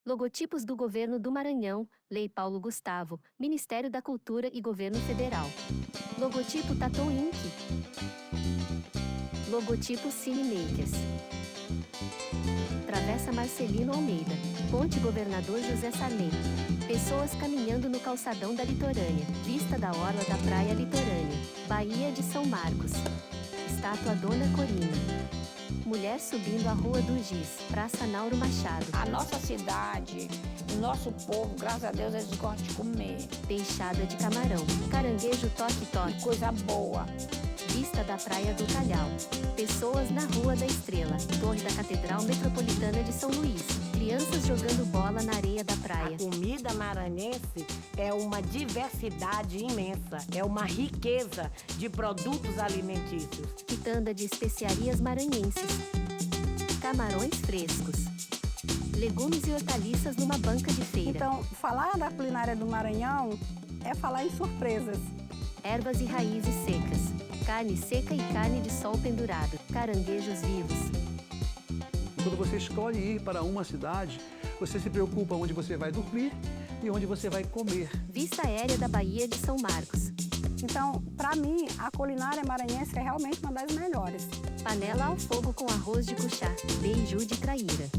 Logotipos do Governo do Maranhão, Lei Paulo Gustavo, Ministério da Cultura e Governo Federal. Logotipo Tattoo Inc. Logotipo Cinemakers. Travessa Marcelino Almeida. Ponte Governador José Sarney. Pessoas caminhando no calçadão da litorânea. Vista da orla da praia litorânea. Baía de São Marcos. Estátua Dona Corina. Mulher subindo a Rua do Giz, Praça Nauro Machado. A nossa cidade, o nosso povo, graças a Deus, eles gostam de comer. Peixada de camarão, caranguejo toque-toque. Coisa boa. Vista da Praia do Calhau. Pessoas na Rua da Estrela. Torre da Catedral Metropolitana de São Luís. Crianças jogando bola na areia da praia. A comida maranhense é uma diversidade imensa. É uma riqueza de produtos alimentícios. Quitanda de especiarias maranhenses. Camarões frescos. Legumes e hortaliças numa banca de feira. Então, falar da culinária do Maranhão é falar em surpresas. Ervas e raízes secas. Carne seca e carne de sol pendurado. Caranguejos vivos. Quando você escolhe ir para uma cidade, você se preocupa onde você vai dormir e onde você vai comer. Vista aérea da Baía de São Marcos. Então, para mim, a culinária maranhense é realmente uma das melhores. Panela ao fogo com arroz de cuchá. Beiju de traíra.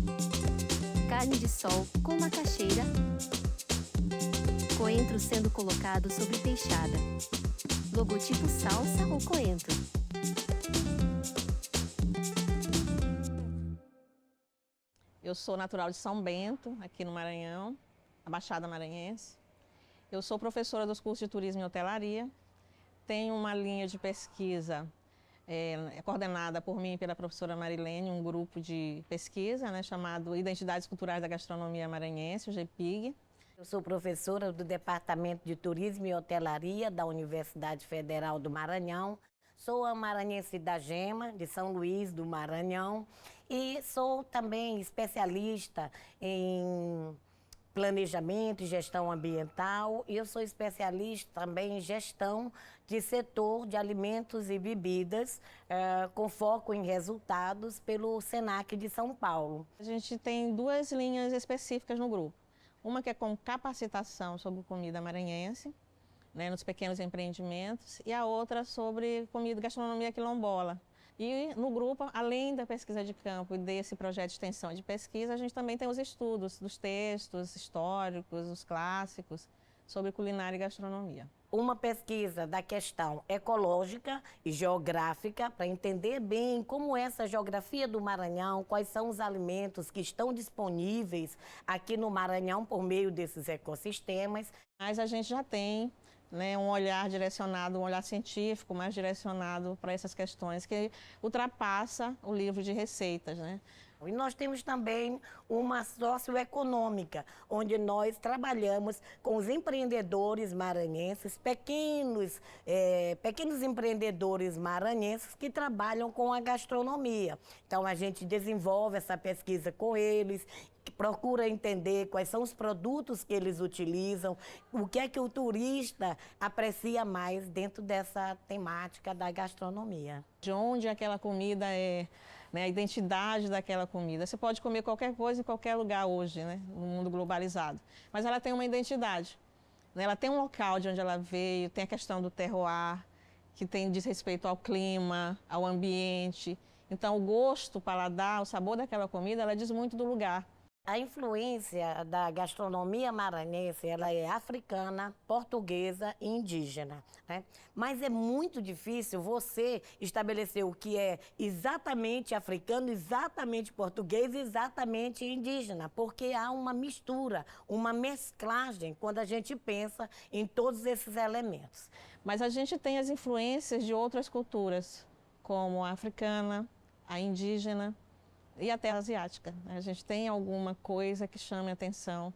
Carne de sol com macaxeira. Coentro sendo colocado sobre peixada. Logotipo salsa ou coentro. Eu sou natural de São Bento, aqui no Maranhão, a Baixada Maranhense. Eu sou professora dos cursos de Turismo e Hotelaria. Tenho uma linha de pesquisa coordenada por mim e pela professora Marilene, um grupo de pesquisa chamado Identidades Culturais da Gastronomia Maranhense, o GPIG. Eu sou professora do Departamento de Turismo e Hotelaria da Universidade Federal do Maranhão. Sou a maranhense da Gema, de São Luís do Maranhão. E sou também especialista em planejamento e gestão ambiental. E eu sou especialista também em gestão de setor de alimentos e bebidas, com foco em resultados pelo SENAC de São Paulo. A gente tem duas linhas específicas no grupo. Uma que é com capacitação sobre comida maranhense, nos pequenos empreendimentos, e a outra sobre comida e gastronomia quilombola. E no grupo, além da pesquisa de campo e desse projeto de extensão de pesquisa, a gente também tem os estudos dos textos históricos, os clássicos, sobre culinária e gastronomia. Uma pesquisa da questão ecológica e geográfica para entender bem como é essa geografia do Maranhão, quais são os alimentos que estão disponíveis aqui no Maranhão por meio desses ecossistemas. Mas a gente já tem um olhar direcionado, um olhar científico mais direcionado para essas questões que ultrapassa o livro de receitas, E nós temos também uma socioeconômica, onde nós trabalhamos com os empreendedores maranhenses, pequenos empreendedores maranhenses que trabalham com a gastronomia. Então, a gente desenvolve essa pesquisa com eles, procura entender quais são os produtos que eles utilizam, o que é que o turista aprecia mais dentro dessa temática da gastronomia. De onde aquela comida é, a identidade daquela comida. Você pode comer qualquer coisa em qualquer lugar hoje, no mundo globalizado, mas ela tem uma identidade. Ela tem um local de onde ela veio, tem a questão do terroir, que diz respeito ao clima, ao ambiente. Então, o gosto, o paladar, o sabor daquela comida, ela diz muito do lugar. A influência da gastronomia maranhense, ela é africana, portuguesa e indígena, Mas é muito difícil você estabelecer o que é exatamente africano, exatamente português, exatamente indígena, porque há uma mistura, uma mesclagem quando a gente pensa em todos esses elementos. Mas a gente tem as influências de outras culturas, como a africana, a indígena e até a asiática. A gente tem alguma coisa que chame a atenção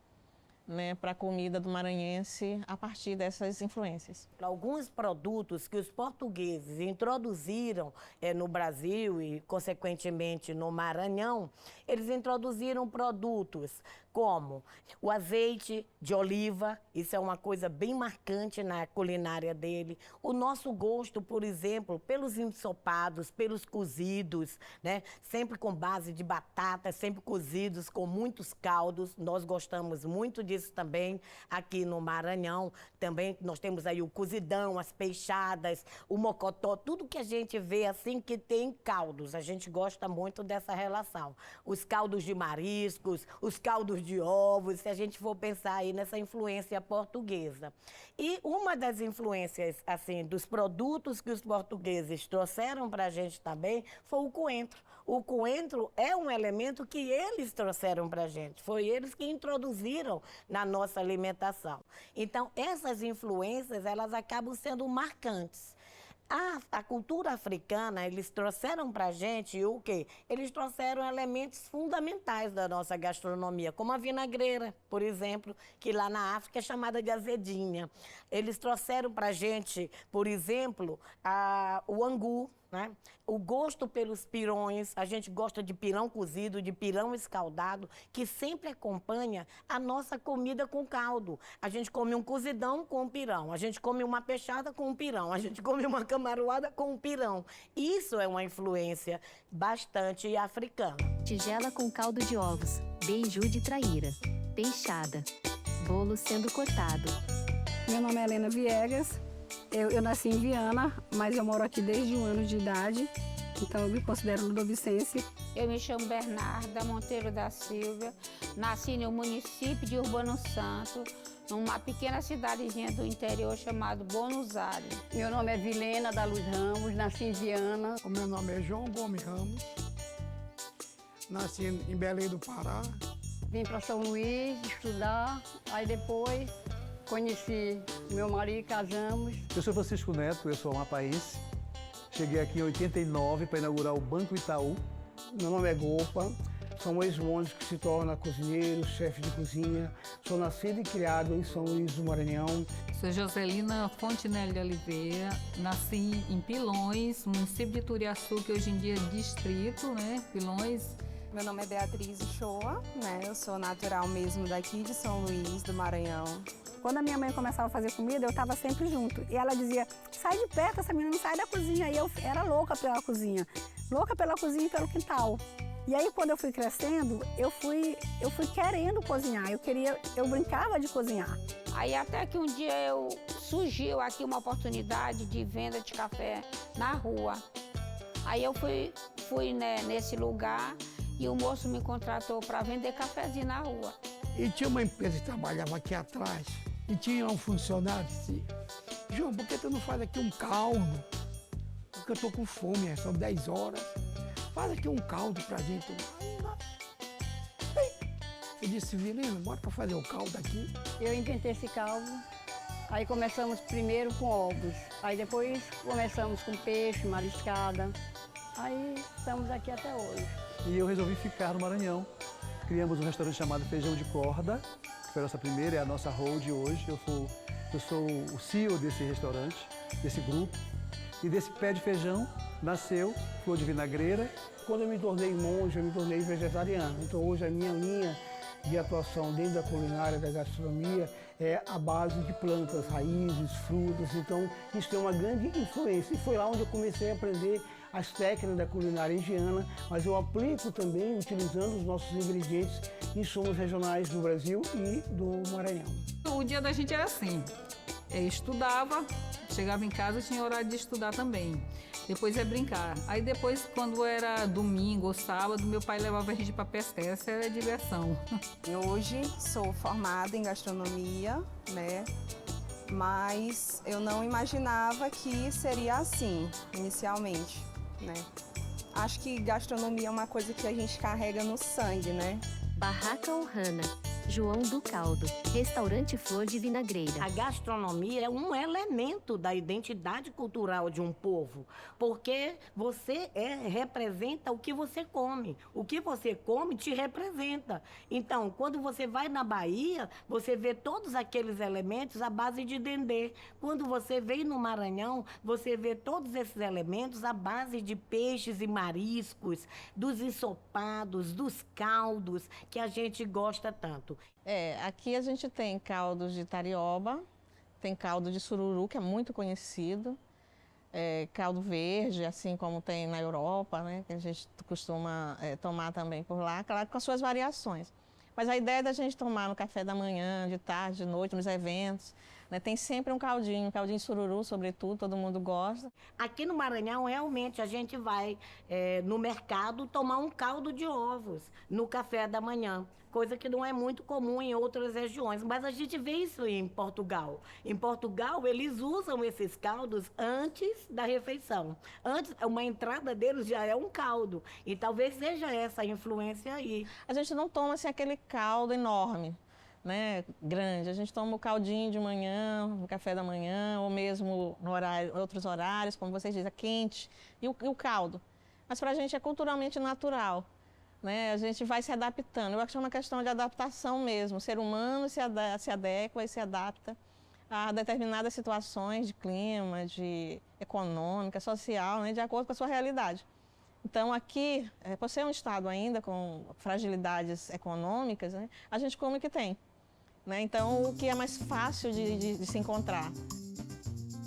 né, para a comida do maranhense a partir dessas influências. Alguns produtos que os portugueses introduziram no Brasil e, consequentemente, no Maranhão, eles introduziram produtos como o azeite de oliva, isso é uma coisa bem marcante na culinária dele. O nosso gosto, por exemplo, pelos ensopados, pelos cozidos, né? Sempre com base de batata, sempre cozidos com muitos caldos. Nós gostamos muito disso também aqui no Maranhão. Também nós temos aí o cozidão, as peixadas, o mocotó, tudo que a gente vê assim que tem caldos. A gente gosta muito dessa relação. Os caldos de mariscos, os caldos de ovos, se a gente for pensar aí nessa influência portuguesa. E uma das influências, assim, dos produtos que os portugueses trouxeram para a gente também foi o coentro. O coentro é um elemento que eles trouxeram para a gente, foi eles que introduziram na nossa alimentação. Então, essas influências, elas acabam sendo marcantes. A cultura africana, eles trouxeram para a gente o quê? Eles trouxeram elementos fundamentais da nossa gastronomia, como a vinagreira, por exemplo, que lá na África é chamada de azedinha. Eles trouxeram para a gente, por exemplo, o angu, né? O gosto pelos pirões, a gente gosta de pirão cozido, de pirão escaldado, que sempre acompanha a nossa comida com caldo. A gente come um cozidão com um pirão, a gente come uma peixada com um pirão, a gente come uma camaroada com um pirão. Isso é uma influência bastante africana. Tigela com caldo de ovos, beiju de traíra, peixada, bolo sendo cortado. Meu nome é Helena Viegas. Eu nasci em Viana, mas eu moro aqui desde 1 ano de idade, então eu me considero ludovicense. Eu me chamo Bernarda Monteiro da Silva, nasci no município de Urbano Santo, numa pequena cidadezinha do interior chamada Buenos Aires. Meu nome é Vilena da Luz Ramos, nasci em Viana. O meu nome é João Gomes Ramos, nasci em Belém do Pará. Vim para São Luís estudar, aí depois conheci meu marido, casamos. Eu sou Francisco Neto, eu sou amapaense. Cheguei aqui em 89 para inaugurar o Banco Itaú. Meu nome é Gopa, sou um ex-mônio que se torna cozinheiro, chefe de cozinha. Sou nascido e criado em São Luís do Maranhão. Sou Joselina Fontinelli de Oliveira, nasci em Pilões, município de Turiaçu, que hoje em dia é distrito, né, Pilões. Meu nome é Beatriz Uchoa, né, eu sou natural mesmo daqui de São Luís do Maranhão. Quando a minha mãe começava a fazer comida, eu estava sempre junto. E ela dizia, sai de perto, essa menina não sai da cozinha. E eu era louca pela cozinha e pelo quintal. E aí, quando eu fui crescendo, eu fui querendo cozinhar, eu brincava de cozinhar. Aí até que um dia surgiu aqui uma oportunidade de venda de café na rua. Aí eu fui né, nesse lugar e o moço me contratou para vender cafezinho na rua. E tinha uma empresa que trabalhava aqui atrás e tinha um funcionário que disse, João, por que tu não faz aqui um caldo? Porque eu tô com fome, são 10 horas. Faz aqui um caldo pra gente. Eu disse, Vilena, bora pra fazer o caldo aqui. Eu inventei esse caldo, aí começamos primeiro com ovos, aí depois começamos com peixe, mariscada, aí estamos aqui até hoje. E eu resolvi ficar no Maranhão. Criamos um restaurante chamado Feijão de Corda, que foi a nossa primeira, é a nossa hold hoje. Eu sou o CEO desse restaurante, desse grupo. E desse pé de feijão nasceu Flor de Vinagreira. Quando eu me tornei monge, eu me tornei vegetariano. Então hoje a minha linha de atuação dentro da culinária, da gastronomia, é a base de plantas, raízes, frutas. Então isso tem uma grande influência. E foi lá onde eu comecei a aprender as técnicas da culinária indiana, mas eu aplico também utilizando os nossos ingredientes e insumos regionais do Brasil e do Maranhão. O dia da gente era assim, eu estudava, chegava em casa tinha horário de estudar também. Depois é brincar. Aí depois, quando era domingo ou sábado, meu pai levava a gente para pescar. Essa era a diversão. Eu hoje sou formada em gastronomia, né? Mas eu não imaginava que seria assim, inicialmente, né? Acho que gastronomia é uma coisa que a gente carrega no sangue, né? Barraca Ohana, João do Caldo, Restaurante Flor de Vinagreira. A gastronomia é um elemento da identidade cultural de um povo, porque você representa o que você come. O que você come te representa. Então, quando você vai na Bahia, você vê todos aqueles elementos à base de dendê. Quando você vem no Maranhão, você vê todos esses elementos à base de peixes e mariscos, dos ensopados, dos caldos, que a gente gosta tanto. Aqui a gente tem caldos de tarioba, tem caldo de sururu, que é muito conhecido, caldo verde, assim como tem na Europa, né, que a gente costuma tomar também por lá, claro, com as suas variações. Mas a ideia da gente tomar no café da manhã, de tarde, de noite, nos eventos, né, tem sempre um caldinho sururu, sobretudo, todo mundo gosta. Aqui no Maranhão, realmente, a gente vai no mercado tomar um caldo de ovos no café da manhã, coisa que não é muito comum em outras regiões, mas a gente vê isso em Portugal. Em Portugal, eles usam esses caldos antes da refeição. Antes, uma entrada deles já é um caldo, e talvez seja essa a influência aí. A gente não toma assim, aquele caldo enorme, né, grande. A gente toma o caldinho de manhã, no café da manhã, ou mesmo no outros horários, como vocês dizem, quente, e o caldo. Mas para a gente é culturalmente natural, né? A gente vai se adaptando. Eu acho que é uma questão de adaptação mesmo. O ser humano se adequa e se adapta a determinadas situações de clima, de econômica, social, né, de acordo com a sua realidade. Então, aqui, por ser um estado ainda com fragilidades econômicas, né, a gente come o que tem, né? Então, o que é mais fácil de se encontrar.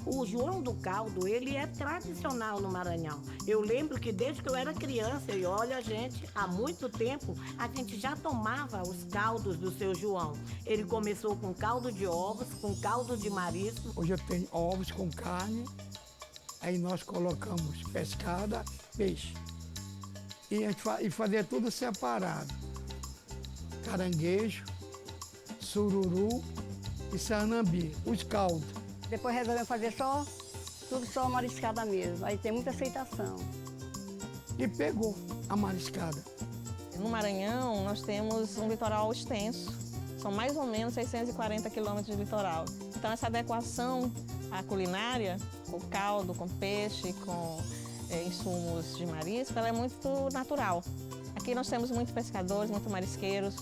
O João do Caldo, ele é tradicional no Maranhão. Eu lembro que desde que eu era criança, e olha, gente, há muito tempo, a gente já tomava os caldos do seu João. Ele começou com caldo de ovos, com caldo de marisco. Hoje eu tenho ovos com carne, aí nós colocamos pescada, peixe. E fazer tudo separado. Caranguejo, sururu e sanambi, os caldos. Depois resolvemos fazer tudo só mariscada mesmo. Aí tem muita aceitação. E pegou a mariscada. No Maranhão, nós temos um litoral extenso. São mais ou menos 640 quilômetros de litoral. Então, essa adequação à culinária, com caldo, com peixe, com insumos de marisco, ela é muito natural. Aqui nós temos muitos pescadores, muitos marisqueiros,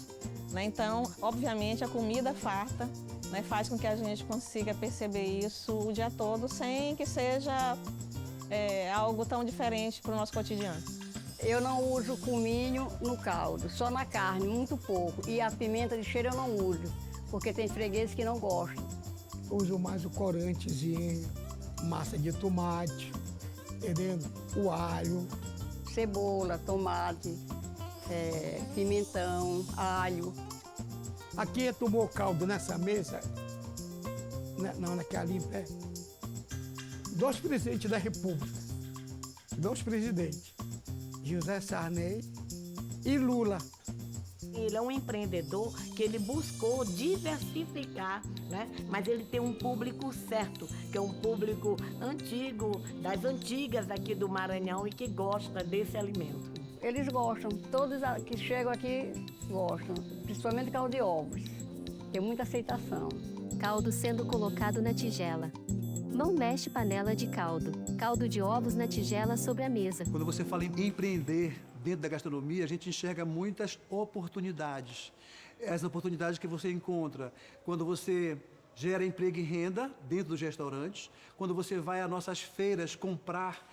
né? Então, obviamente, a comida farta, né, faz com que a gente consiga perceber isso o dia todo, sem que seja algo tão diferente para o nosso cotidiano. Eu não uso cominho no caldo, só na carne, muito pouco. E a pimenta de cheiro eu não uso, porque tem fregueses que não gostam. Uso mais o corantezinho, massa de tomate, entendendo? O alho. Cebola, tomate, pimentão, alho. Aqui tomou caldo nessa mesa, não, naquela ali em pé, 2 presidentes da República, 2 presidentes, José Sarney e Lula. Ele é um empreendedor que ele buscou diversificar, né? Mas ele tem um público certo, que é um público antigo, das antigas aqui do Maranhão e que gosta desse alimento. Eles gostam, todos que chegam aqui gostam, principalmente caldo de ovos. Tem muita aceitação. Caldo sendo colocado na tigela. Não mexe panela de caldo. Caldo de ovos na tigela sobre a mesa. Quando você fala em empreender dentro da gastronomia, a gente enxerga muitas oportunidades. As oportunidades que você encontra quando você gera emprego e renda dentro dos restaurantes, quando você vai às nossas feiras comprar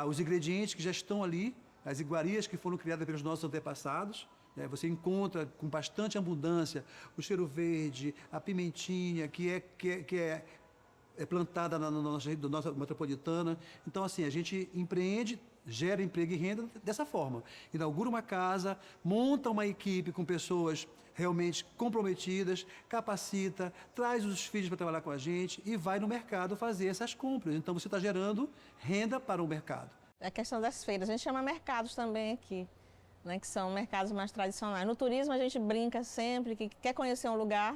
os ingredientes que já estão ali, as iguarias que foram criadas pelos nossos antepassados. Você encontra com bastante abundância o cheiro verde, a pimentinha, que é plantada na nossa metropolitana. Então, assim, a gente empreende, gera emprego e renda dessa forma. Inaugura uma casa, monta uma equipe com pessoas realmente comprometidas, capacita, traz os filhos para trabalhar com a gente e vai no mercado fazer essas compras. Então, você está gerando renda para o mercado. É a questão das feiras. A gente chama mercados também aqui, né, que são mercados mais tradicionais. No turismo, a gente brinca sempre que quer conhecer um lugar,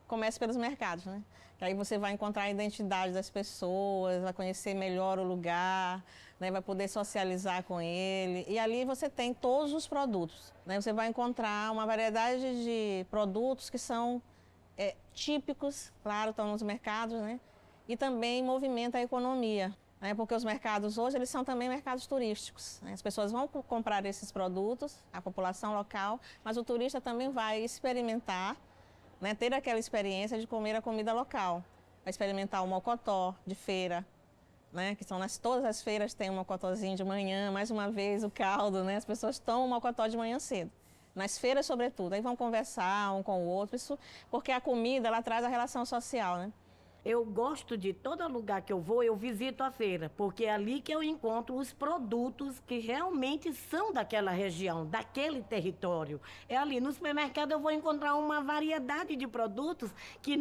comece pelos mercados, né? Que aí você vai encontrar a identidade das pessoas, vai conhecer melhor o lugar, né? Vai poder socializar com ele. E ali você tem todos os produtos, né? Você vai encontrar uma variedade de produtos que são típicos, claro, estão nos mercados, né? E também movimenta a economia, né? Porque os mercados hoje, eles são também mercados turísticos, né? As pessoas vão comprar esses produtos, a população local, mas o turista também vai experimentar, né? Ter aquela experiência de comer a comida local, vai experimentar o mocotó de feira, né? Que são todas as feiras tem um mocotózinho de manhã, mais uma vez o caldo, né? As pessoas tomam o mocotó de manhã cedo. Nas feiras, sobretudo, aí vão conversar um com o outro, isso porque a comida, ela traz a relação social, né? Eu gosto de todo lugar que eu vou, eu visito a feira, porque é ali que eu encontro os produtos que realmente são daquela região, daquele território. É ali no supermercado eu vou encontrar uma variedade de produtos que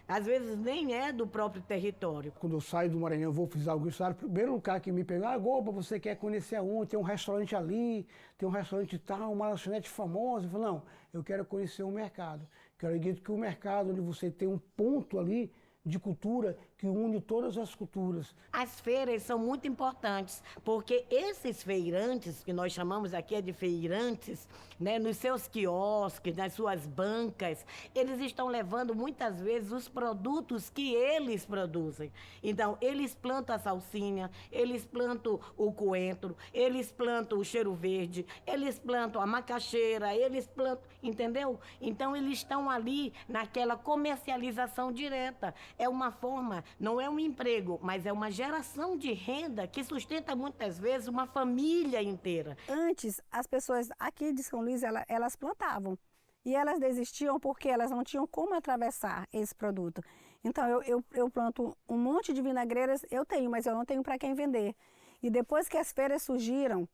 às vezes nem é do próprio território. Quando eu saio do Maranhão, eu vou fazer algo isso, o primeiro lugar que me pega, Goba, você quer conhecer aonde? Tem um restaurante ali, tem um restaurante tal, uma lanchonete famosa. Eu falo, não, eu quero conhecer o mercado. Eu acredito que o mercado, onde você tem um ponto ali, de cultura que une todas as culturas. As feiras são muito importantes, porque esses feirantes, que nós chamamos aqui de feirantes, né, nos seus quiosques, nas suas bancas, eles estão levando muitas vezes os produtos que eles produzem. Então, eles plantam a salsinha, eles plantam o coentro, eles plantam o cheiro verde, eles plantam a macaxeira, eles plantam, entendeu? Então, eles estão ali naquela comercialização direta. É uma forma, não é um emprego, mas é uma geração de renda que sustenta muitas vezes uma família inteira. Antes, as pessoas aqui de São Luís, elas plantavam. E elas desistiam porque elas não tinham como atravessar esse produto. Então, eu planto um monte de vinagreiras, eu tenho, mas eu não tenho para quem vender. E depois que as feiras surgiram,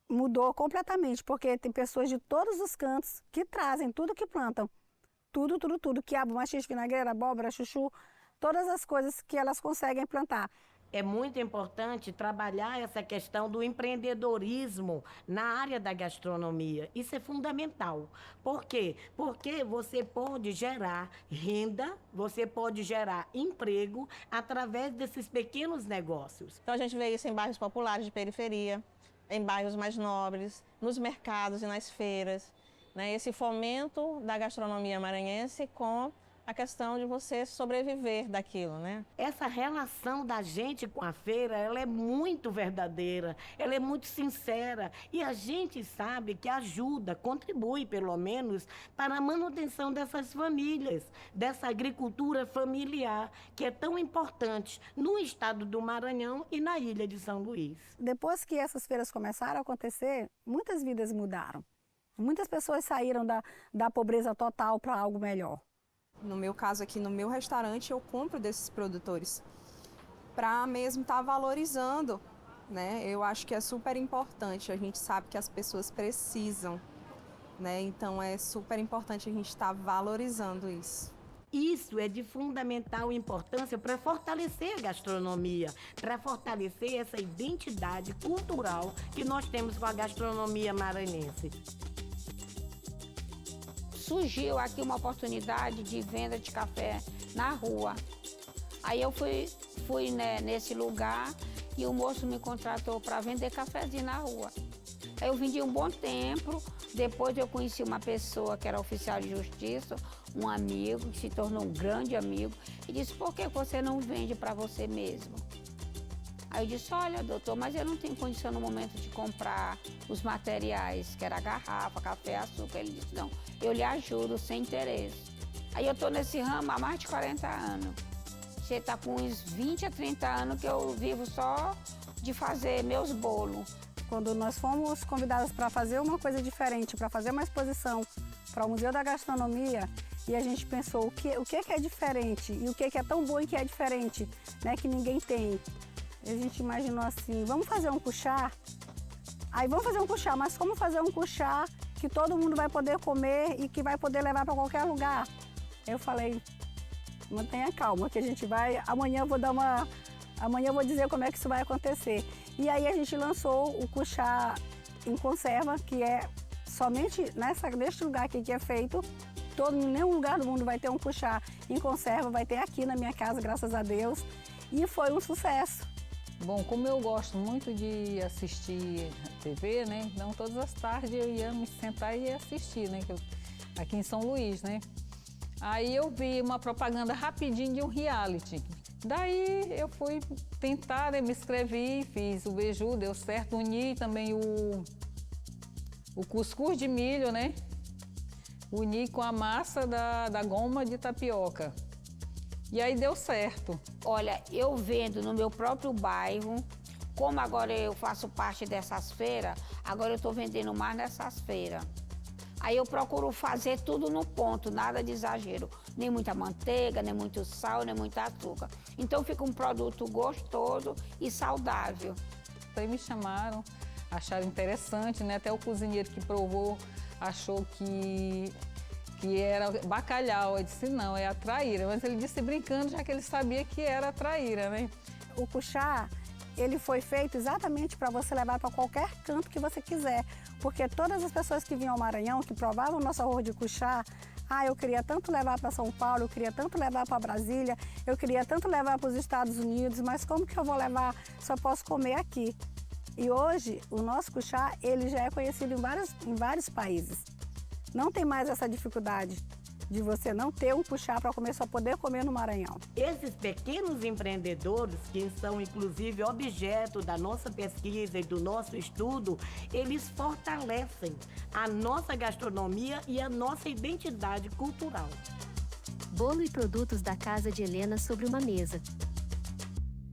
mudou completamente, porque tem pessoas de todos os cantos que trazem tudo que plantam. Tudo, quiabo, maxixe, vinagreira, abóbora, chuchu, todas as coisas que elas conseguem plantar. É muito importante trabalhar essa questão do empreendedorismo na área da gastronomia. Isso é fundamental. Por quê? Porque você pode gerar renda, você pode gerar emprego através desses pequenos negócios. Então a gente vê isso em bairros populares de periferia, em bairros mais nobres, nos mercados e nas feiras. Né, esse fomento da gastronomia maranhense com a questão de você sobreviver daquilo, né? Essa relação da gente com a feira, ela é muito verdadeira, ela é muito sincera e a gente sabe que ajuda, contribui pelo menos para a manutenção dessas famílias, dessa agricultura familiar que é tão importante no estado do Maranhão e na ilha de São Luís. Depois que essas feiras começaram a acontecer, muitas vidas mudaram. Muitas pessoas saíram da pobreza total para algo melhor. No meu caso aqui, no meu restaurante, eu compro desses produtores para mesmo estar valorizando, né? Eu acho que é super importante, a gente sabe que as pessoas precisam, né? Então é super importante a gente estar valorizando isso. Isso é de fundamental importância para fortalecer a gastronomia, para fortalecer essa identidade cultural que nós temos com a gastronomia maranhense. Surgiu aqui uma oportunidade de venda de café na rua. Aí eu fui nesse lugar e o moço me contratou para vender cafezinho na rua. Aí eu vendi um bom tempo, depois eu conheci uma pessoa que era oficial de justiça, um amigo, que se tornou um grande amigo, e disse, por que você não vende para você mesmo? Aí eu disse, olha, doutor, mas eu não tenho condição no momento de comprar os materiais, que era garrafa, café, açúcar. Ele disse, não, eu lhe ajudo sem interesse. Aí eu estou nesse ramo há mais de 40 anos. Você está com uns 20 a 30 anos que eu vivo só de fazer meus bolos. Quando nós fomos convidadas para fazer uma coisa diferente, para fazer uma exposição para o Museu da Gastronomia, e a gente pensou o que é diferente e o que é tão bom e que é diferente, né, que ninguém tem. A gente imaginou assim, vamos fazer um cuchá? Aí vamos fazer um cuchá, mas como fazer um cuchá que todo mundo vai poder comer e que vai poder levar para qualquer lugar? Eu falei, mantenha calma, que a gente vai, amanhã eu vou dizer como é que isso vai acontecer. E aí a gente lançou o cuchá em conserva, que é somente neste lugar aqui que é feito. em nenhum lugar do mundo vai ter um cuchá em conserva, vai ter aqui na minha casa, graças a Deus. E foi um sucesso. Bom, como eu gosto muito de assistir TV, né? Então todas as tardes eu ia me sentar e ia assistir, né? Aqui em São Luís, né? Aí eu vi uma propaganda rapidinho de um reality. Daí eu fui tentar, né? Me inscrevi, fiz o beiju, deu certo, uni também o cuscuz de milho, né? Uni com a massa da goma de tapioca. E aí deu certo. Olha, eu vendo no meu próprio bairro, como agora eu faço parte dessas feiras, agora eu estou vendendo mais nessas feiras. Aí eu procuro fazer tudo no ponto, nada de exagero. Nem muita manteiga, nem muito sal, nem muito açúcar. Então fica um produto gostoso e saudável. Aí me chamaram, acharam interessante, né? Até o cozinheiro que provou achou que era bacalhau. Eu disse, não, é a traíra. Mas ele disse brincando, já que ele sabia que era a traíra, né? O cuchá, ele foi feito exatamente para você levar para qualquer canto que você quiser. Porque todas as pessoas que vinham ao Maranhão, que provavam o nosso arroz de cuchá, eu queria tanto levar para São Paulo, eu queria tanto levar para Brasília, eu queria tanto levar para os Estados Unidos, mas como que eu vou levar? Só posso comer aqui. E hoje, o nosso cuchá, ele já é conhecido em vários países. Não tem mais essa dificuldade de você não ter um cuchá para comer, só poder comer no Maranhão. Esses pequenos empreendedores, que são inclusive objeto da nossa pesquisa e do nosso estudo, eles fortalecem a nossa gastronomia e a nossa identidade cultural. Bolo e produtos da casa de Helena sobre uma mesa.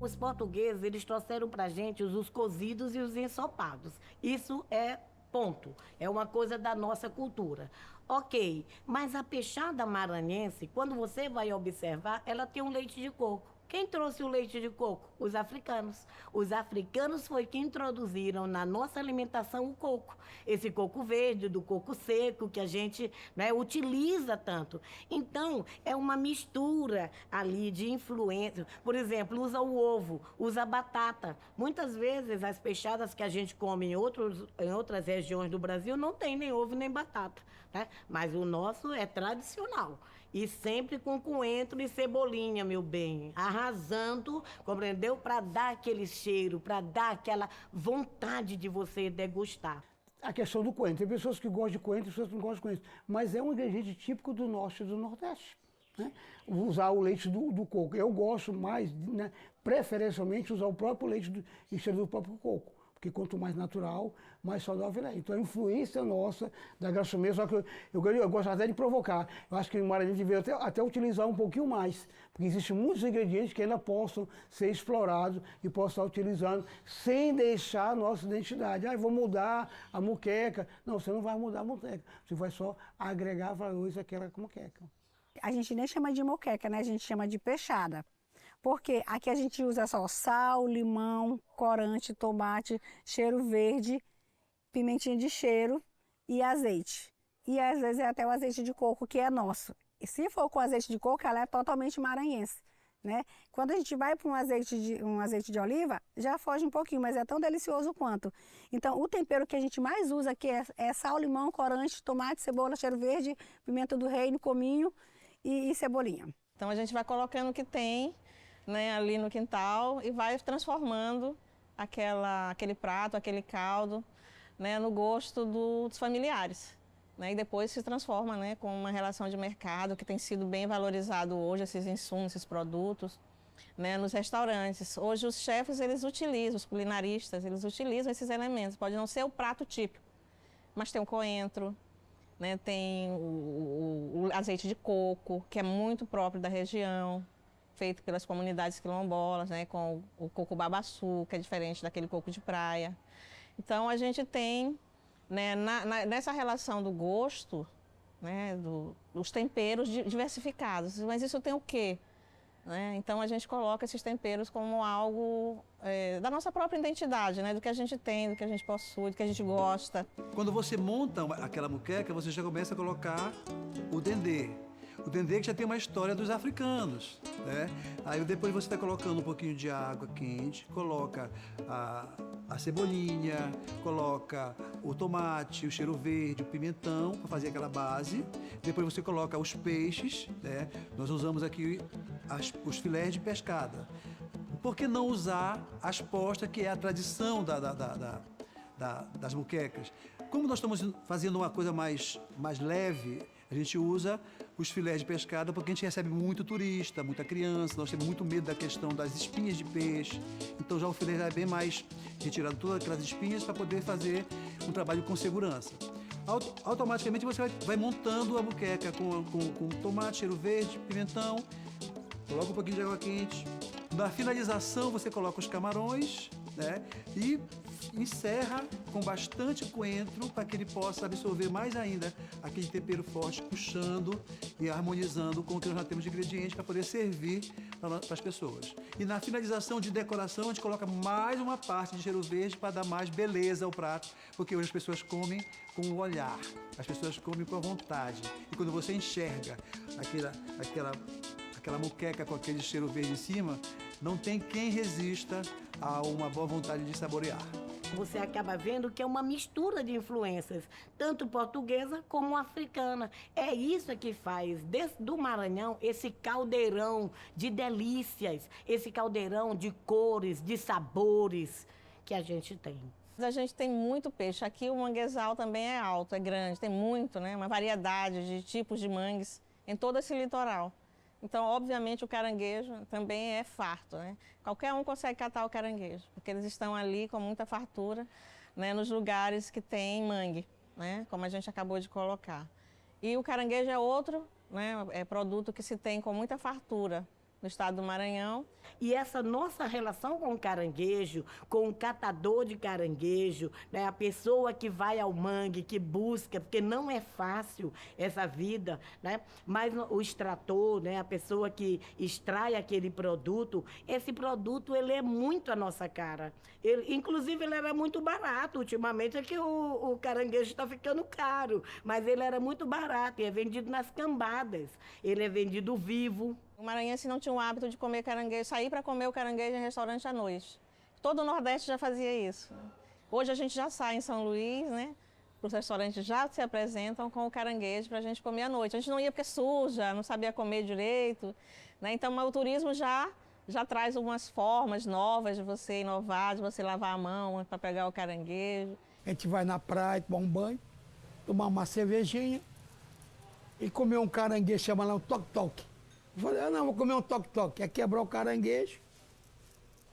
Os portugueses, eles trouxeram pra gente os cozidos e os ensopados. Isso é ponto. É uma coisa da nossa cultura. Ok, mas a peixada maranhense, quando você vai observar, ela tem um leite de coco. Quem trouxe o leite de coco? Os africanos. Os africanos foi que introduziram na nossa alimentação o coco. Esse coco verde, do coco seco, que a gente, né, utiliza tanto. Então, é uma mistura ali de influência. Por exemplo, usa o ovo, usa a batata. Muitas vezes, as peixadas que a gente come em outras regiões do Brasil não tem nem ovo nem batata, né? Mas o nosso é tradicional. E sempre com coentro e cebolinha, meu bem. Arrasando, compreendeu? Para dar aquele cheiro, para dar aquela vontade de você degustar. A questão do coentro. Tem pessoas que gostam de coentro e pessoas que não gostam de coentro. Mas é um ingrediente típico do norte e do nordeste, né? Usar o leite do coco. Eu gosto mais, né, preferencialmente, usar o próprio leite em cima do próprio coco. Porque quanto mais natural, mais saudável é. Então a influência nossa da gastronomia, só que eu gosto até de provocar. Eu acho que o Maranhão deveria até utilizar um pouquinho mais, porque existem muitos ingredientes que ainda possam ser explorados e possam estar utilizando sem deixar a nossa identidade. Vou mudar a moqueca. Não, você não vai mudar a moqueca, você vai só agregar valores àquela moqueca. A gente nem chama de moqueca, né? A gente chama de peixada. Porque aqui a gente usa só sal, limão, corante, tomate, cheiro verde, pimentinha de cheiro e azeite. E às vezes é até o azeite de coco, que é nosso. E se for com azeite de coco, ela é totalmente maranhense, né? Quando a gente vai para um azeite de oliva, já foge um pouquinho, mas é tão delicioso quanto. Então, o tempero que a gente mais usa aqui é sal, limão, corante, tomate, cebola, cheiro verde, pimenta do reino, cominho e cebolinha. Então, a gente vai colocando o que tem, né, ali no quintal e vai transformando aquele prato, aquele caldo, né, no gosto dos familiares, né, e depois se transforma, né, com uma relação de mercado que tem sido bem valorizado hoje, esses insumos, esses produtos, né, nos restaurantes. Hoje os chefes, eles utilizam, os culinaristas, eles utilizam esses elementos. Pode não ser o prato típico, mas tem o coentro, né, tem o azeite de coco, que é muito próprio da região, feito pelas comunidades quilombolas, né, com o coco babaçu, que é diferente daquele coco de praia. Então, a gente tem, né, nessa relação do gosto, né, dos temperos diversificados. Mas isso tem o quê? Né? Então, a gente coloca esses temperos como algo da nossa própria identidade, né, do que a gente tem, do que a gente possui, do que a gente gosta. Quando você monta aquela moqueca, você já começa a colocar o dendê. O dendê que já tem uma história dos africanos, né? Aí depois você vai colocando um pouquinho de água quente, coloca a cebolinha, coloca o tomate, o cheiro verde, o pimentão, para fazer aquela base. Depois você coloca os peixes, né? Nós usamos aqui os filés de pescada. Por que não usar as postas, que é a tradição das muquecas? Como nós estamos fazendo uma coisa mais leve, a gente usa os filés de pescada porque a gente recebe muito turista, muita criança, nós temos muito medo da questão das espinhas de peixe. Então já o filé já é bem mais retirado todas aquelas espinhas para poder fazer um trabalho com segurança. Automaticamente você vai montando a muqueca com tomate, cheiro verde, pimentão, coloca um pouquinho de água quente. Na finalização você coloca os camarões, né? E encerra com bastante coentro para que ele possa absorver mais ainda aquele tempero forte, puxando e harmonizando com o que nós já temos de ingredientes para poder servir para as pessoas. E na finalização de decoração, a gente coloca mais uma parte de cheiro verde para dar mais beleza ao prato, porque hoje as pessoas comem com o olhar, as pessoas comem com a vontade. E quando você enxerga aquela muqueca com aquele cheiro verde em cima, não tem quem resista a uma boa vontade de saborear. Você acaba vendo que é uma mistura de influências, tanto portuguesa como africana. É isso que faz do Maranhão esse caldeirão de delícias, esse caldeirão de cores, de sabores que a gente tem. A gente tem muito peixe. Aqui o manguezal também é alto, é grande, tem muito, né? Uma variedade de tipos de mangues em todo esse litoral. Então, obviamente, o caranguejo também é farto, né? Qualquer um consegue catar o caranguejo, porque eles estão ali com muita fartura, né, nos lugares que tem mangue, né, como a gente acabou de colocar. E o caranguejo é outro, né, produto que se tem com muita fartura no estado do Maranhão. E essa nossa relação com o caranguejo, com o catador de caranguejo, né, a pessoa que vai ao mangue, que busca, porque não é fácil essa vida, né, mas o extrator, né, a pessoa que extrai aquele produto, esse produto ele é muito a nossa cara. Inclusive ele era muito barato, ultimamente é que o caranguejo está ficando caro, mas ele era muito barato e é vendido nas cambadas, ele é vendido vivo. O maranhense não tinha o hábito de comer caranguejo, sair para comer o caranguejo em restaurante à noite. Todo o Nordeste já fazia isso. Hoje a gente já sai em São Luís, né? Os restaurantes já se apresentam com o caranguejo para a gente comer à noite. A gente não ia porque suja, não sabia comer direito, né? Então o turismo já traz algumas formas novas de você inovar, de você lavar a mão para pegar o caranguejo. A gente vai na praia, tomar um banho, tomar uma cervejinha e comer um caranguejo, chama lá um toque-toque. Eu falei, não, vou comer um toque-toque. É quebrar o caranguejo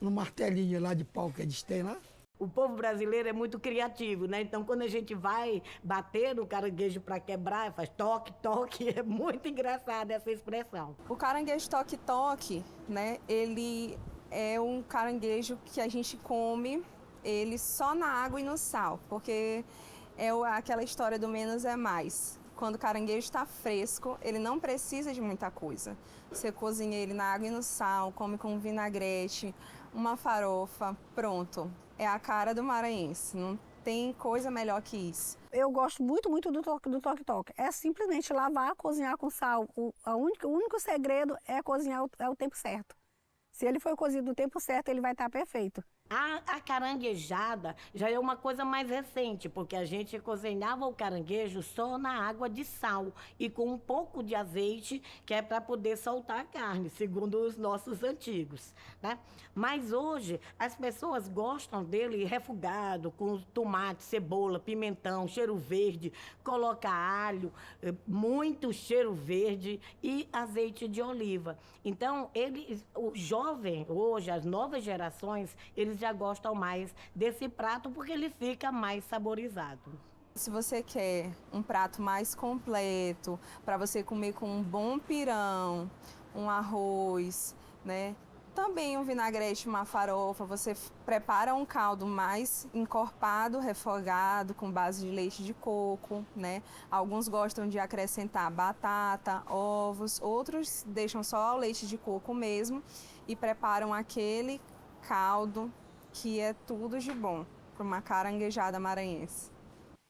no martelinho lá de pau que eles têm lá. O povo brasileiro é muito criativo, né? Então, quando a gente vai bater no caranguejo para quebrar, faz toque-toque, é muito engraçada essa expressão. O caranguejo toque-toque, né? Ele é um caranguejo que a gente come ele só na água e no sal, porque é aquela história do menos é mais. Quando o caranguejo está fresco, ele não precisa de muita coisa. Você cozinha ele na água e no sal, come com vinagrete, uma farofa, pronto. É a cara do maranhense, não tem coisa melhor que isso. Eu gosto muito, muito do toque-toque. É simplesmente lavar, cozinhar com sal. O único segredo é cozinhar o tempo certo. Se ele for cozido no tempo certo, ele vai estar perfeito. A caranguejada já é uma coisa mais recente, porque a gente cozinhava o caranguejo só na água de sal e com um pouco de azeite, que é para poder soltar a carne, segundo os nossos antigos, né? Mas hoje as pessoas gostam dele refogado, com tomate, cebola, pimentão, cheiro verde, coloca alho, muito cheiro verde e azeite de oliva. Então, o jovem hoje, as novas gerações, eles já gostam mais desse prato porque ele fica mais saborizado. Se você quer um prato mais completo, para você comer com um bom pirão, um arroz, né? Também um vinagrete, uma farofa, você prepara um caldo mais encorpado, refogado, com base de leite de coco, né? Alguns gostam de acrescentar batata, ovos, outros deixam só o leite de coco mesmo e preparam aquele caldo que é tudo de bom para uma caranguejada maranhense.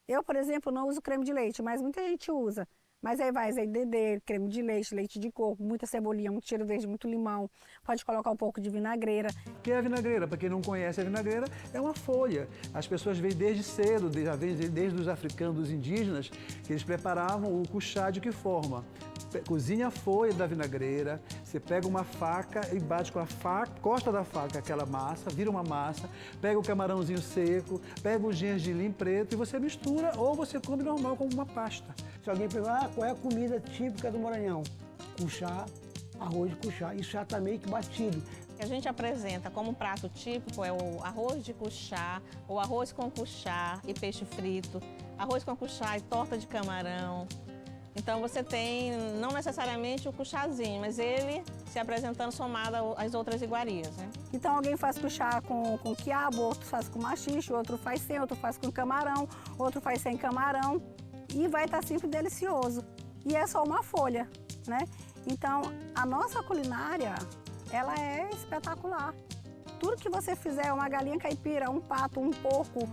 Eu, por exemplo, não uso creme de leite, mas muita gente usa. Mas aí vai azeite de dendê, creme de leite, leite de coco, muita cebolinha, muito cheiro verde, muito limão. Pode colocar um pouco de vinagreira. O que é a vinagreira? Para quem não conhece, a vinagreira é uma folha. As pessoas veem desde cedo, já vem desde os africanos, dos indígenas, que eles preparavam o cuchá de que forma? Cozinha a folha da vinagreira, você pega uma faca e bate com a faca, costa da faca aquela massa, vira uma massa, pega o camarãozinho seco, pega o gengilim preto e você mistura ou você come normal como uma pasta. Se alguém perguntar qual é a comida típica do Maranhão, cuchá, arroz de cuchá, isso já está meio que batido. A gente apresenta como prato típico é o arroz de cuchá, ou arroz com cuchá e peixe frito, arroz com cuchá e torta de camarão. Então você tem, não necessariamente o cuchazinho, mas ele se apresentando somado às outras iguarias, né? Então alguém faz cuchá com quiabo, outro faz com maxixe, outro faz sem, outro faz com camarão, outro faz sem camarão. E vai estar sempre delicioso. E é só uma folha, né? Então a nossa culinária, ela é espetacular. Tudo que você fizer, uma galinha caipira, um pato, um porco,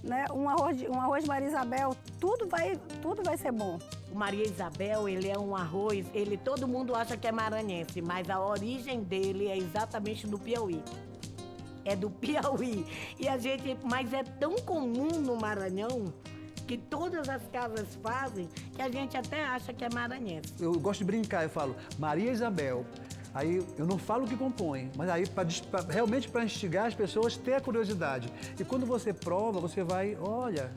né? um arroz Maria Isabel, tudo vai ser bom. O Maria Isabel, ele é um arroz, todo mundo acha que é maranhense, mas a origem dele é exatamente do Piauí. É do Piauí. Mas é tão comum no Maranhão que todas as casas fazem que a gente até acha que é maranhense. Eu gosto de brincar, eu falo Maria Isabel. Aí eu não falo o que compõe, mas aí realmente para instigar as pessoas ter a curiosidade. E quando você prova, você vai, olha...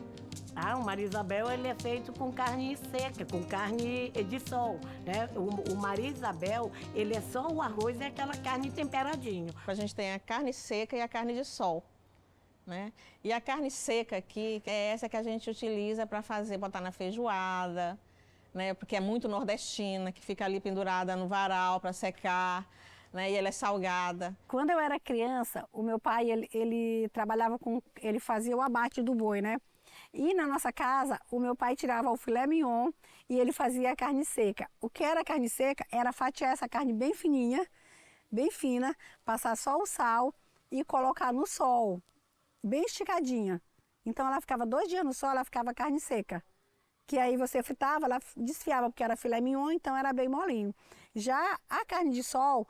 O Maria Isabel, ele é feito com carne seca, com carne de sol, né? O Maria Isabel, ele é só o arroz e aquela carne temperadinho. A gente tem a carne seca e a carne de sol, né? E a carne seca aqui, é essa que a gente utiliza para botar na feijoada, né? Porque é muito nordestina, que fica ali pendurada no varal para secar, né? E ela é salgada. Quando eu era criança, o meu pai, ele trabalhava ele fazia o abate do boi, né? E na nossa casa, o meu pai tirava o filé mignon e ele fazia a carne seca. O que era carne seca era fatiar essa carne bem fininha, bem fina, passar só o sal e colocar no sol, bem esticadinha. Então ela ficava 2 dias no sol, ela ficava carne seca. Que aí você fritava, ela desfiava porque era filé mignon, então era bem molinho. Já a carne de sol,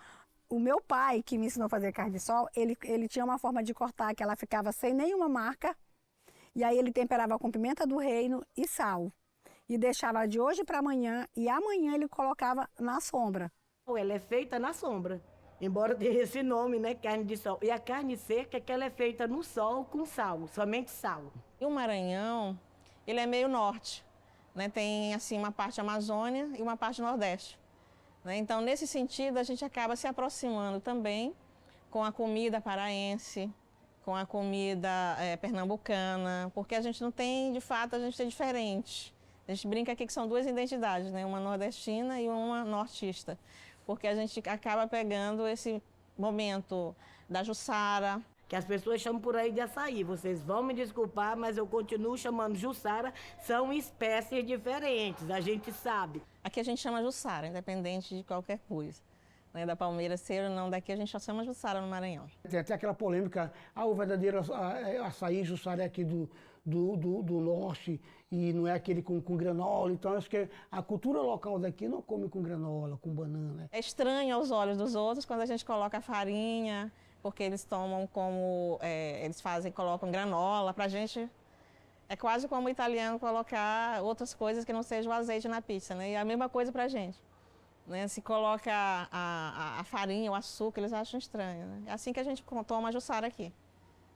o meu pai, que me ensinou a fazer carne de sol, ele tinha uma forma de cortar que ela ficava sem nenhuma marca. E aí ele temperava com pimenta do reino e sal. E deixava de hoje para amanhã, e amanhã ele colocava na sombra. Ela é feita na sombra, embora tenha esse nome, né, carne de sol. E a carne seca, que ela é feita no sol com sal, somente sal. E o Maranhão, ele é meio norte, né? Tem assim uma parte Amazônia e uma parte Nordeste, né? Então, nesse sentido, a gente acaba se aproximando também com a comida paraense, com a comida pernambucana, porque a gente não tem, de fato, a gente é diferente. A gente brinca aqui que são 2 identidades, né? Uma nordestina e uma nortista, porque a gente acaba pegando esse momento da juçara. Que as pessoas chamam por aí de açaí. Vocês vão me desculpar, mas eu continuo chamando juçara. São espécies diferentes, a gente sabe. Aqui a gente chama juçara, independente de qualquer coisa. Né, da palmeira ser ou não, daqui a gente só chama juçara no Maranhão. Tem até aquela polêmica, o verdadeiro açaí juçara é aqui do norte e não é aquele com granola. Então, acho que a cultura local daqui não come com granola, com banana. É estranho aos olhos dos outros quando a gente coloca farinha, porque eles tomam como, colocam granola. Pra gente é quase como o italiano colocar outras coisas que não sejam o azeite na pizza, né? E é a mesma coisa pra gente. Né, se coloca a farinha, o açúcar, eles acham estranho. Né? É assim que a gente toma a juçara aqui.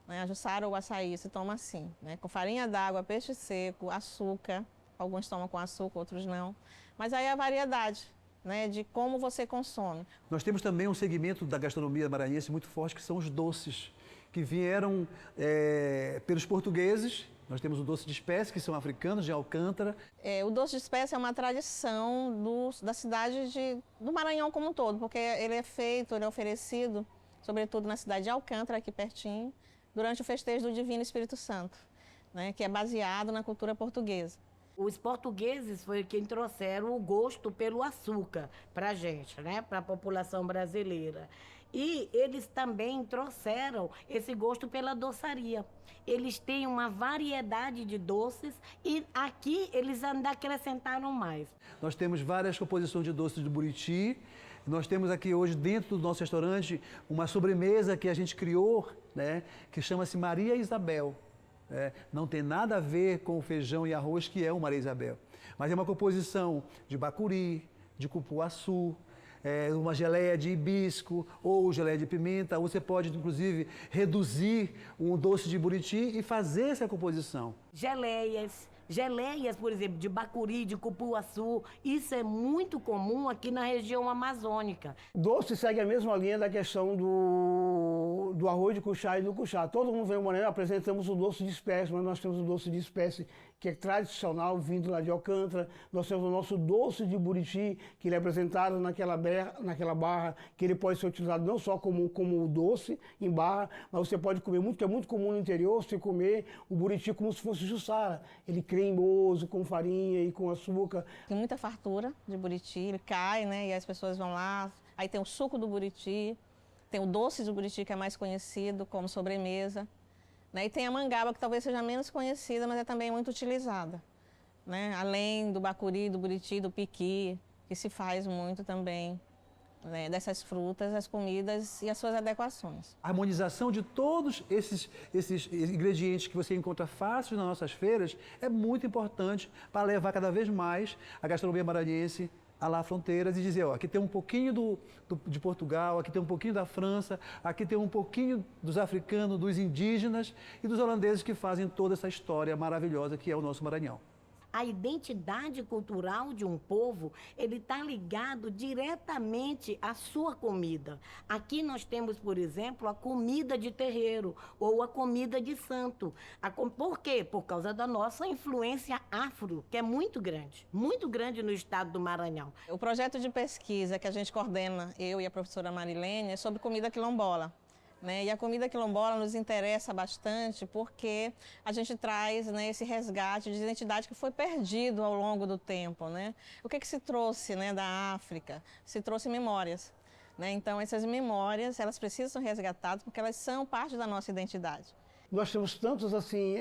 Né? A juçara ou o açaí se toma assim, né? Com farinha d'água, peixe seco, açúcar. Alguns tomam com açúcar, outros não. Mas aí é a variedade, né, de como você consome. Nós temos também um segmento da gastronomia maranhense muito forte, que são os doces, que vieram pelos portugueses. Nós temos o doce de espécie, que são africanos, de Alcântara. O doce de espécie é uma tradição da cidade do Maranhão como um todo, porque ele é oferecido, sobretudo na cidade de Alcântara, aqui pertinho, durante o festejo do Divino Espírito Santo, né, que é baseado na cultura portuguesa. Os portugueses foi quem trouxeram o gosto pelo açúcar para a gente, né, para a população brasileira. E eles também trouxeram esse gosto pela doçaria. Eles têm uma variedade de doces e aqui eles ainda acrescentaram mais. Nós temos várias composições de doces de Buriti. Nós temos aqui hoje, dentro do nosso restaurante, uma sobremesa que a gente criou, né, que chama-se Maria Isabel. Não tem nada a ver com o feijão e arroz, que é o Maria Isabel. Mas é uma composição de bacuri, de cupuaçu, uma geleia de hibisco ou geleia de pimenta. Ou você pode, inclusive, reduzir um doce de Buriti e fazer essa composição. Geleias, por exemplo, de bacuri, de cupuaçu, isso é muito comum aqui na região amazônica. O doce segue a mesma linha da questão do arroz de cuchá e do cuchá. Todo mundo vem moreno, apresentamos o doce de espécie, mas nós temos o doce de espécie que é tradicional, vindo lá de Alcântara. Nós temos o nosso doce de Buriti, que ele é apresentado naquela barra, que ele pode ser utilizado não só como doce em barra, mas você pode comer muito, que é muito comum no interior, você comer o Buriti como se fosse juçara. Ele cremoso, com farinha e com açúcar. Tem muita fartura de Buriti, ele cai, né? E as pessoas vão lá. Aí tem o suco do Buriti, tem o doce do Buriti, que é mais conhecido como sobremesa. Né? E tem a mangaba, que talvez seja menos conhecida, mas é também muito utilizada. Né? Além do bacuri, do Buriti, do piqui, que se faz muito também. Né, dessas frutas, as comidas e as suas adequações. A harmonização de todos esses ingredientes que você encontra fácil nas nossas feiras é muito importante para levar cada vez mais a gastronomia maranhense a lá fronteiras e dizer, ó, aqui tem um pouquinho de Portugal, aqui tem um pouquinho da França, aqui tem um pouquinho dos africanos, dos indígenas e dos holandeses que fazem toda essa história maravilhosa que é o nosso Maranhão. A identidade cultural de um povo, ele está ligado diretamente à sua comida. Aqui nós temos, por exemplo, a comida de terreiro ou a comida de santo. Por quê? Por causa da nossa influência afro, que é muito grande no estado do Maranhão. O projeto de pesquisa que a gente coordena, eu e a professora Marilene, é sobre comida quilombola. Né? E a comida quilombola nos interessa bastante porque a gente traz, né, esse resgate de identidade que foi perdido ao longo do tempo. Né? O que se trouxe, né, da África? Se trouxe memórias. Né? Então, essas memórias, elas precisam ser resgatadas porque elas são parte da nossa identidade. Nós temos tantos assim,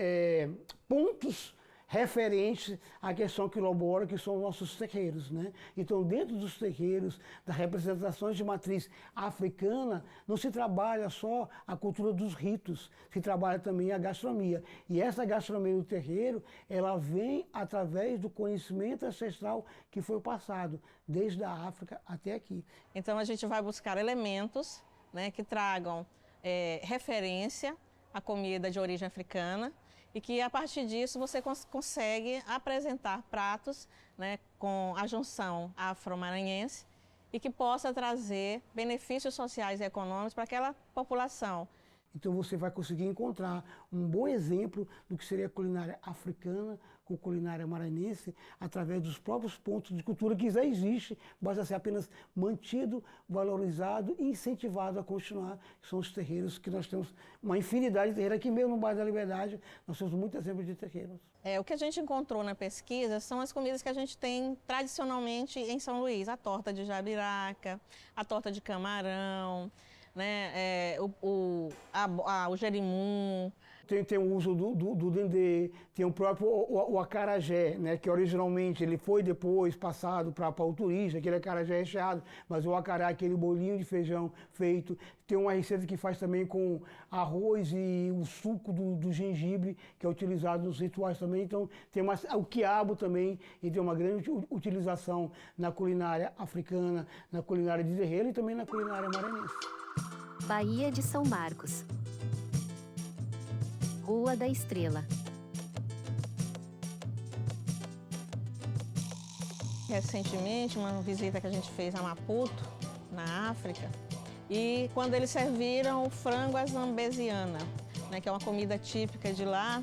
pontos referentes à questão quilombola, que são os nossos terreiros, né? Então, dentro dos terreiros, das representações de matriz africana, não se trabalha só a cultura dos ritos, se trabalha também a gastronomia. E essa gastronomia do terreiro, ela vem através do conhecimento ancestral que foi passado, desde a África até aqui. Então, a gente vai buscar elementos, né, que tragam referência à comida de origem africana, e que, a partir disso, você consegue apresentar pratos, né, com a junção afro-maranhense e que possa trazer benefícios sociais e econômicos para aquela população. Então você vai conseguir encontrar um bom exemplo do que seria a culinária africana com culinária maranhense através dos próprios pontos de cultura que já existe, basta ser apenas mantido, valorizado e incentivado a continuar, que são os terreiros que nós temos uma infinidade de terreiros. Aqui mesmo no bairro da Liberdade nós temos muitos exemplos de terreiros. O que a gente encontrou na pesquisa são as comidas que a gente tem tradicionalmente em São Luís, a torta de jabiraca, a torta de camarão, né, o jerimum. Tem o uso do dendê, tem o próprio o acarajé, né, que originalmente ele foi depois passado para o turista, aquele acarajé recheado, mas o acará, aquele bolinho de feijão feito. Tem uma receita que faz também com arroz e o suco do gengibre, que é utilizado nos rituais também. Então tem o quiabo também, e tem uma grande utilização na culinária africana, na culinária de terreiro e também na culinária maranhense. Baía de São Marcos. Rua da Estrela. Recentemente, uma visita que a gente fez a Maputo, na África, e quando eles serviram o frango à zambesiana, né, que é uma comida típica de lá,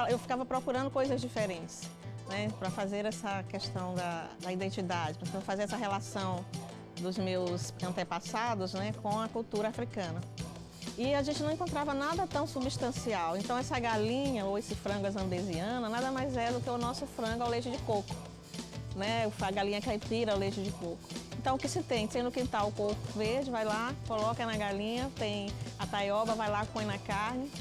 eu ficava procurando coisas diferentes, né, para fazer essa questão da identidade, para fazer essa relação dos meus antepassados, né, com a cultura africana. E a gente não encontrava nada tão substancial. Então essa galinha ou esse frango à zambesiana nada mais é do que o nosso frango ao leite de coco, né? A galinha caipira ao leite de coco. Então, o que se tem? Tem no quintal o coco verde, vai lá, coloca na galinha, tem a taioba, vai lá, põe na carne,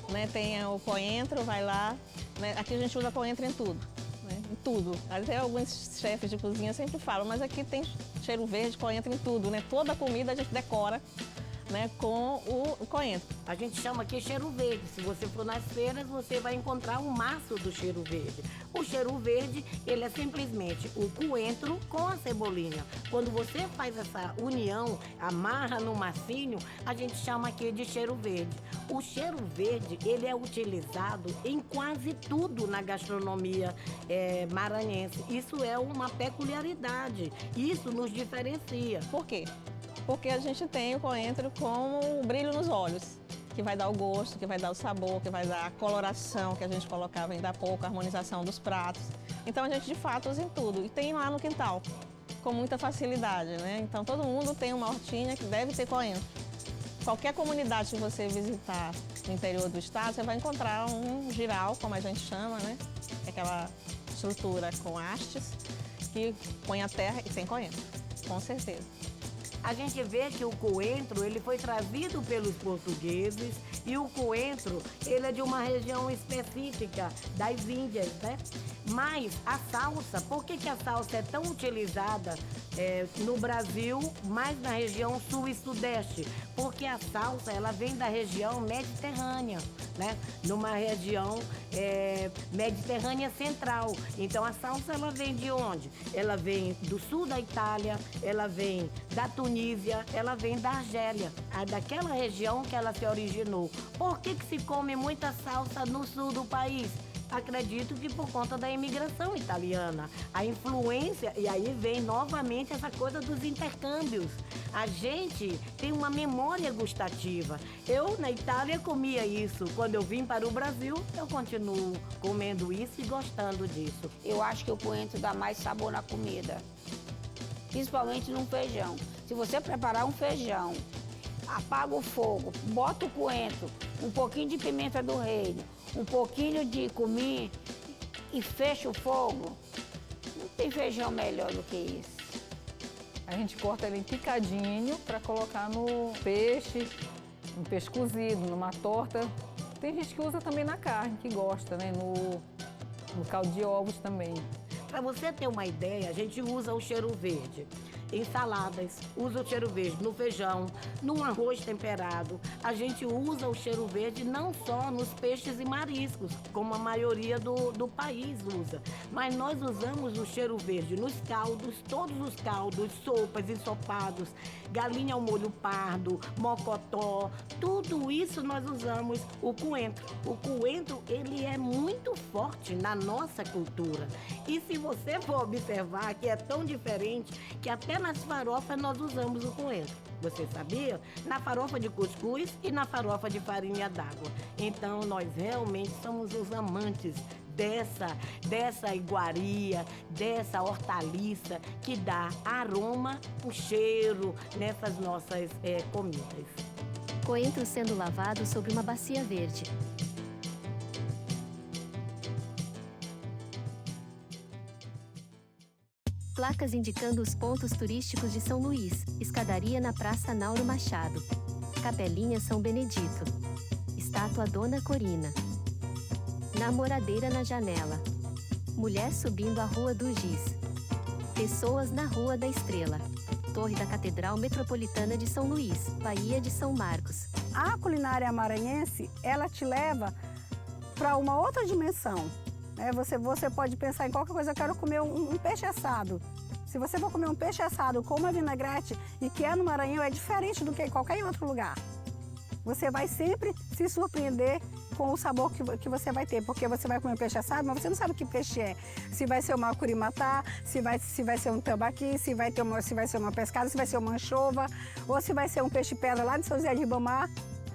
né? Tem o coentro, vai lá, né? Aqui a gente usa coentro em tudo, né? Em tudo. Até alguns chefes de cozinha sempre falam, mas aqui tem cheiro verde, coentro em tudo, né? Toda comida a gente decora, né, com o coentro. A gente chama aqui cheiro verde. Se você for nas feiras, você vai encontrar um maço do cheiro verde. O cheiro verde, ele é simplesmente o coentro com a cebolinha. Quando você faz essa união, amarra no massinho, a gente chama aqui de cheiro verde. O cheiro verde, ele é utilizado em quase tudo na gastronomia maranhense. Isso é uma peculiaridade. Isso nos diferencia. Por quê? Porque a gente tem o coentro com o brilho nos olhos, que vai dar o gosto, que vai dar o sabor, que vai dar a coloração que a gente colocava ainda há pouco, a harmonização dos pratos. Então a gente de fato usa em tudo e tem lá no quintal, com muita facilidade, né? Então todo mundo tem uma hortinha que deve ter coentro. Qualquer comunidade que você visitar no interior do estado, você vai encontrar um giral, como a gente chama, né? Aquela estrutura com hastes, que põe a terra e tem coentro, com certeza. A gente vê que o coentro, ele foi trazido pelos portugueses e o coentro, ele é de uma região específica, das Índias, né? Mas a salsa, por que a salsa é tão utilizada no Brasil, mais na região sul e sudeste? Porque a salsa, ela vem da região mediterrânea, né? Numa região mediterrânea central. Então a salsa, ela vem de onde? Ela vem do sul da Itália, ela vem da Tunísia, ela vem da Argélia, daquela região que ela se originou. Por que se come muita salsa no sul do país? Acredito que por conta da imigração italiana, a influência, e aí vem novamente essa coisa dos intercâmbios. A gente tem uma memória gustativa. Eu, na Itália, comia isso. Quando eu vim para o Brasil, eu continuo comendo isso e gostando disso. Eu acho que o coentro dá mais sabor na comida, principalmente num feijão. Se você preparar um feijão, apaga o fogo, bota o coentro, um pouquinho de pimenta do reino, um pouquinho de cumim e fecha o fogo, não tem feijão melhor do que isso. A gente corta ele em picadinho para colocar no peixe cozido, numa torta. Tem gente que usa também na carne, que gosta, né? No caldo de ovos também. Para você ter uma ideia, a gente usa o cheiro verde em saladas, usa o cheiro verde no feijão, no arroz temperado. A gente usa o cheiro verde não só nos peixes e mariscos, como a maioria do país usa, mas nós usamos o cheiro verde nos caldos, todos os caldos, sopas, ensopados, galinha ao molho pardo, mocotó, tudo isso nós usamos o coentro. O coentro, ele é muito forte na nossa cultura. E se você for observar que é tão diferente que até nas farofas nós usamos o coentro. Você sabia? Na farofa de cuscuz e na farofa de farinha d'água. Então, nós realmente somos os amantes dessa iguaria, dessa hortaliça que dá aroma, o cheiro nessas nossas comidas. Coentro sendo lavado sobre uma bacia verde. Placas indicando os pontos turísticos de São Luís. Escadaria na Praça Nauro Machado. Capelinha São Benedito. Estátua Dona Corina. Namoradeira na janela. Mulher subindo a Rua do Giz. Pessoas na Rua da Estrela. Torre da Catedral Metropolitana de São Luís, Baía de São Marcos. A culinária maranhense, ela te leva para uma outra dimensão. Você pode pensar em qualquer coisa, eu quero comer um peixe assado. Se você for comer um peixe assado com uma vinagrete e que é no Maranhão, é diferente do que em qualquer outro lugar. Você vai sempre se surpreender com o sabor que você vai ter, porque você vai comer um peixe assado, mas você não sabe que peixe é. Se vai ser uma curimatá, se vai ser um tambaqui, se vai ser uma pescada, se vai ser uma anchova, ou se vai ser um peixe-pedra lá de São José de Ribamar.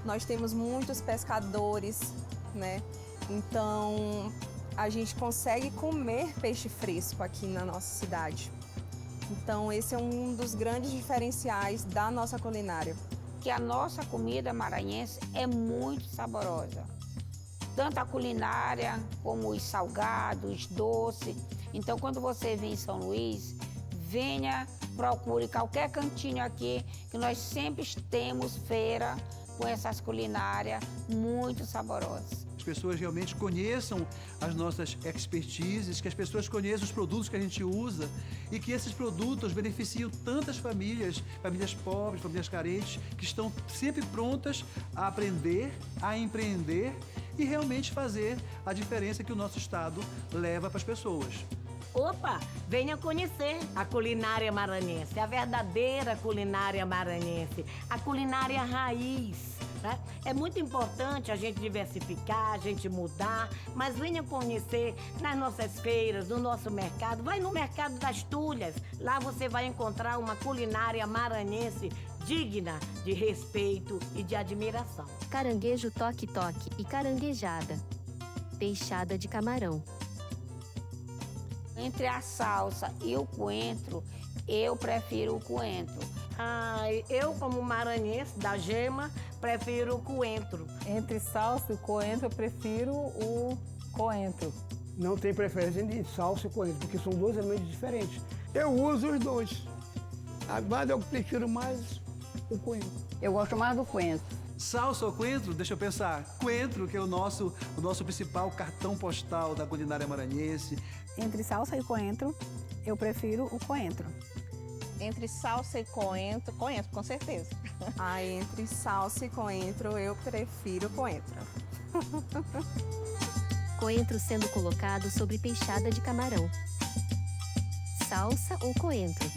Nós temos muitos pescadores, né? Então, a gente consegue comer peixe fresco aqui na nossa cidade. Então, esse é um dos grandes diferenciais da nossa culinária. Que a nossa comida maranhense é muito saborosa. Tanto a culinária, como os salgados, doces. Então, quando você vem em São Luís, venha procure qualquer cantinho aqui, que nós sempre temos feira com essas culinárias muito saborosas. As pessoas realmente conheçam as nossas expertises, que as pessoas conheçam os produtos que a gente usa e que esses produtos beneficiam tantas famílias, famílias pobres, famílias carentes, que estão sempre prontas a aprender, a empreender e realmente fazer a diferença que o nosso estado leva para as pessoas. Opa, venha conhecer a culinária maranhense, a verdadeira culinária maranhense, a culinária raiz. Né? É muito importante a gente diversificar, a gente mudar, mas venha conhecer nas nossas feiras, no nosso mercado. Vai no Mercado das Tulhas, lá você vai encontrar uma culinária maranhense digna de respeito e de admiração. Caranguejo toque-toque e caranguejada. Peixada de camarão. Entre a salsa e o coentro, eu prefiro o coentro. Eu, como maranhense da gema, prefiro o coentro. Entre salsa e coentro, eu prefiro o coentro. Não tem preferência entre salsa e coentro, porque são dois elementos diferentes. Eu uso os dois, mas eu prefiro mais o coentro. Eu gosto mais do coentro. Salsa ou coentro? Deixa eu pensar. Coentro, que é o nosso principal cartão postal da culinária maranhense. Entre salsa e coentro, eu prefiro o coentro. Entre salsa e coentro, com certeza. Entre salsa e coentro, eu prefiro coentro. Coentro sendo colocado sobre peixada de camarão. Salsa ou coentro?